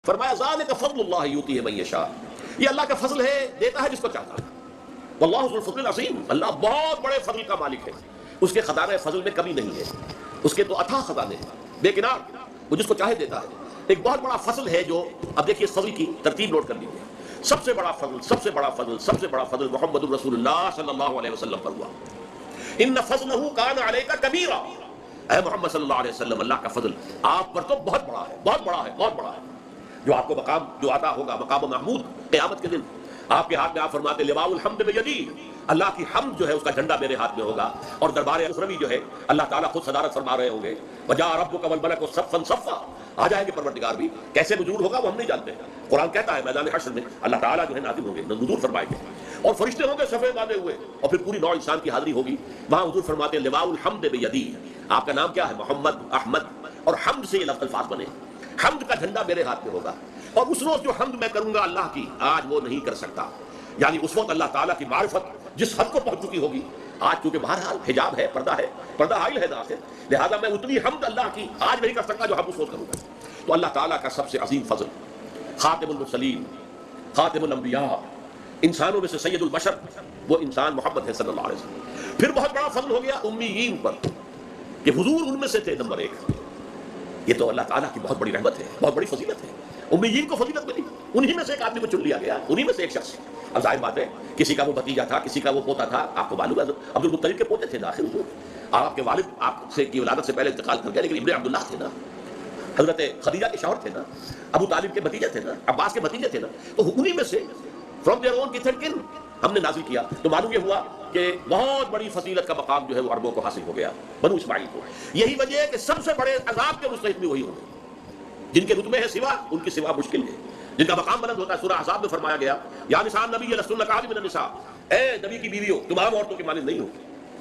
فرمایا ذالک فضل اللہ یؤتیہ من یشاء، یہ اللہ کا فضل ہے، دیتا ہے جس کو چاہتا ہے۔ واللہ ذو الفضل العظیم، اللہ بہت بڑے فضل کا مالک ہے، اس کے خزانہ فضل میں کمی نہیں ہے، اس کے تو اتھاہ خزانے ہیں بے کنار، وہ جس کو چاہے دیتا ہے۔ ایک بہت بڑا فضل ہے جو اب دیکھیے اس فضل کی ترتیب نوٹ کر لیجیے۔ سب سے بڑا فضل، سب سے بڑا فضل، سب سے بڑا فضل محمد رسول اللہ صلی اللہ علیہ وسلم پر ہوا۔ ان فضلہ کان علیک کبیرا، اے محمد صلی اللہ علیہ وسلم، اللہ کا فضل آپ پر تو بہت بڑا ہے، بہت بڑا ہے، بہت بڑا ہے۔ جو آپ کو مقام جو عطا ہوگا، مقام محمود قیامت کے دن آپ کے ہاتھ میں، آپ فرماتے لواء الحمد بیدی، اللہ کی حمد جو ہے اس کا جھنڈا میرے ہاتھ میں ہوگا، اور دربار اخروی جو ہے اللہ تعالیٰ خود صدارت فرما رہے ہوں گے۔ وجاء ربک والملک صفا صفا، آ جائیں گے پروردگار بھی، کیسے نزول ہوگا وہ ہم نہیں جانتے۔ قرآن کہتا ہے میدان حشر میں اللہ تعالیٰ جو ہے نازل ہوں گے، نزول فرمائیں گے، اور فرشتے ہوں گے صفے باندھے ہوئے، اور پھر پوری نوع انسان کی حاضری ہوگی۔ وہاں حضور فرماتے ہیں لواء الحمد بیدی، آپ کا نام کیا ہے؟ محمد، احمد، اور حمد سے یہ الفاظ بنے، حمد کا جھنڈا میرے ہاتھ میں ہوگا، اور اس روز جو حمد میں کروں گا اللہ کی، آج وہ نہیں کر سکتا۔ یعنی اس وقت اللہ تعالیٰ کی معرفت جس حد کو پہنچ چکی ہوگی، آج چونکہ بہرحال حجاب ہے، پردہ حائل ہے نا سے، لہذا میں اتنی حمد اللہ کی آج نہیں کر سکتا جو ہم اس وقت کروں گا۔ تو اللہ تعالیٰ کا سب سے عظیم فضل، خاتم المرسلین، خاتم الانبیاء، انسانوں میں سے سید البشر، وہ انسان محمد ہے صلی اللہ علیہ وسلم۔ پھر بہت بڑا فضل ہو گیا امیین پر، کہ حضور ان میں سے تھے نمبر ایک۔ یہ تو اللہ تعالیٰ کی بہت بڑی رحمت ہے، بہت بڑی فضیلت ہے، امیین کو فضیلت ملی، انہی میں سے ایک آدمی کو چن لیا گیا، انہی میں سے ایک شخص۔ اب ظاہر بات ہے کسی کا وہ بھتیجا تھا، کسی کا وہ پوتا تھا، آپ کو معلوم ہے عبد المطلب کے پوتے تھے نا آخر حضور، آپ کے والد آپ سے کی ولادت سے پہلے انتقال کر گیا، لیکن ابن عبداللہ تھے نا، حضرت خدیجہ کے شوہر تھے نا، ابو طالب کے بھتیجے تھے نا، عباس کے بھتیجے تھے نا، تو انہی میں سے فرام دیئر اون کتھ اینڈ کن ہم نے نازل کیا۔ تو معلوم یہ ہوا کہ بہت بڑی فضیلت کا مقام جو ہے وہ عربوں کو حاصل ہو گیا، بنو اسماعیل کو۔ یہی وجہ ہے کہ سب سے بڑے عذاب کے مستحق بھی وہی ہوں گے جن کے رتبے ہیں سوا، ان کی سوا مشکل ہے، جن کا مقام بلند ہوتا ہے۔ سورہ احزاب میں فرمایا گیا یا نساء النبی لستن کاحد من النساء، اے نبی کی بیویوں تم عام عورتوں کے مانند نہیں ہو،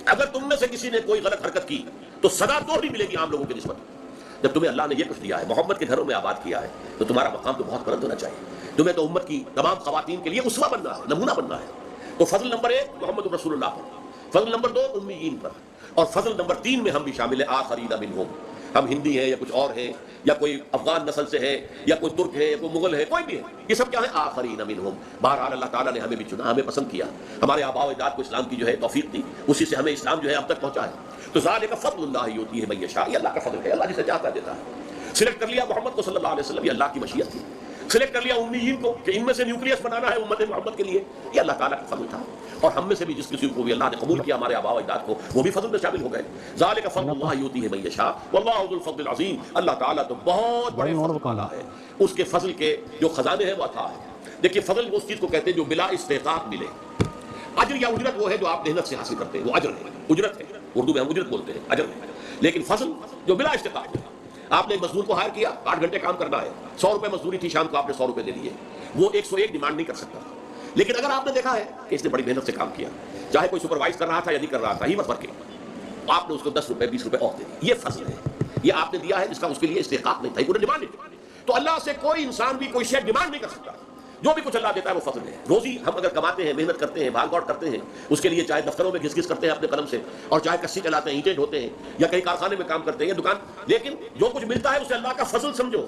اگر تم میں سے کسی نے کوئی غلط حرکت کی تو سزا تو نہیں ملے گی عام لوگوں کی نسبت۔ جب تمہیں اللہ نے یہ کچھ دیا ہے، محمد کے گھروں میں آباد کیا ہے، تو تمہارا مقام تو بہت بلند ہونا چاہیے، تمہیں تو امت کی تمام خواتین کے لیے اسوہ بننا ہے، نمونہ بننا ہے۔ تو فضل نمبر ایک محمد رسول اللہ پر، فضل نمبر دو امیین پر، اور فضل نمبر تین میں ہم بھی شامل ہیں آخرین منہم، ہم ہندی ہیں یا کچھ اور ہیں، یا کوئی افغان نسل سے ہے، یا کوئی ترک ہے، یا کوئی مغل ہے، کوئی بھی ہے، یہ سب کیا ہے؟ آخرین منہم۔ بہرحال اللہ تعالیٰ نے ہمیں بھی چنا، ہمیں پسند کیا، ہمارے آباء و اجداد کو اسلام کی جو ہے توفیق دی، اسی سے ہمیں اسلام جو ہے اب تک پہنچا ہے۔ تو ذالک فضل اللہ یؤتیہ من یشاء، یہ اللہ کا فضل ہے، اللہ جسے چاہتا ہے دیتا ہے۔ سلیکٹ کر لیا محمد کو صلی اللہ علیہ وسلم، یہ اللہ کی مشیت تھی۔ سلیکٹ کر لیا امیین کو کہ ان میں سے نیوکلیس بنانا ہے امت محمد کے لیے، یہ اللہ تعالیٰ کا فضل تھا۔ اور ہم میں سے بھی جس کسی کو بھی اللہ نے قبول کیا، ہمارے آباء و اجداد کو، وہ بھی فضل میں شامل ہو گئے۔ ذالک فضل اللہ یؤتیہ من یشاء واللہ ذو الفضل العظیم، اللہ تعالیٰ تو بہت بڑے فضل والا ہے، اس کے فضل کے جو خزانے ہیں وہ عطا ہے۔ دیکھیے فضل اس چیز کو کہتے ہیں جو بلا استحقاق ملے، اجر یا اجرت وہ ہے جو آپ محنت سے حاصل کرتے ہیں، وہ اجر ہے، اجرت ہے، اردو میں ہم اجرت بولتے ہیں، اجر ہے۔ لیکن فضل جو بلا استحقاق ہے، آپ نے ایک مزدور کو ہائر کیا، 8 گھنٹے کام کرنا ہے، 100 روپے مزدوری تھی، شام کو آپ نے 100 روپے دے دیے، وہ 101 ڈیمانڈ نہیں کر سکتا۔ لیکن اگر آپ نے دیکھا ہے کہ اس نے بڑی محنت سے کام کیا، چاہے کوئی سپروائز کر رہا تھا یا نہیں کر رہا تھا، ہی مت فرق ہے، آپ نے اس کو 10 روپے 20 روپے اور دے دیے، یہ فضل ہے، یہ آپ نے دیا ہے جس کا اس کے لیے استحقاق نہیں تھا، کوئی ڈیمانڈ نہیں۔ تو اللہ سے کوئی انسان بھی کوئی شے ڈیمانڈ نہیں کر سکتا، جو بھی کچھ اللہ دیتا ہے وہ فضل ہے۔ روزی ہم اگر کماتے ہیں، محنت کرتے ہیں، بھاگ دوڑ کرتے ہیں، اس کے لیے چاہے دفتروں میں گھس گھس کرتے ہیں اپنے قلم سے، اور چاہے کسی چلاتے ہیں، اینٹیں ڈھوتے ہیں، یا کہیں کارخانے میں کام کرتے ہیں، یا دکان، لیکن جو کچھ ملتا ہے اسے اللہ کا فضل سمجھو،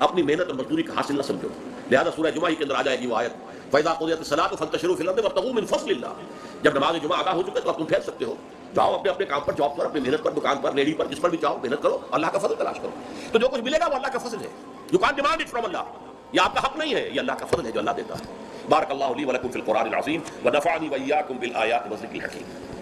اپنی محنت اور مزدوری کا حاصل نہ سمجھو۔ لہذا سورہ جمعہ کے اندر آ جائے گی وہ آیت فَإِذَا قُضِيَتِ الصَّلَاةُ فَانتَشِرُوا فِي الْأَرْضِ وَابْتَغُوا مِن فَضْلِ اللَّهِ، جب نماز جمعہ ادا ہو چکے تو آپ تم پھیل سکتے ہو، جاؤ اپنے اپنے کام پر، جاب پر، اپنی محنت پر، دکان پر، ریڑھی پر، جس پر بھی جاؤ محنت کرو، اللہ کا فضل تلاش کرو، تو جو کچھ ملے گا وہ اللہ کا فضل ہے۔ You can't demand it from Allah، یہ آپ کا حق نہیں ہے، یہ اللہ کا فضل ہے جو اللہ دیتا ہے۔ بارک اللہ لی ولکم فی القرآن العظیم ونفعنی وإیاکم بالآیات والذکر الحکیم۔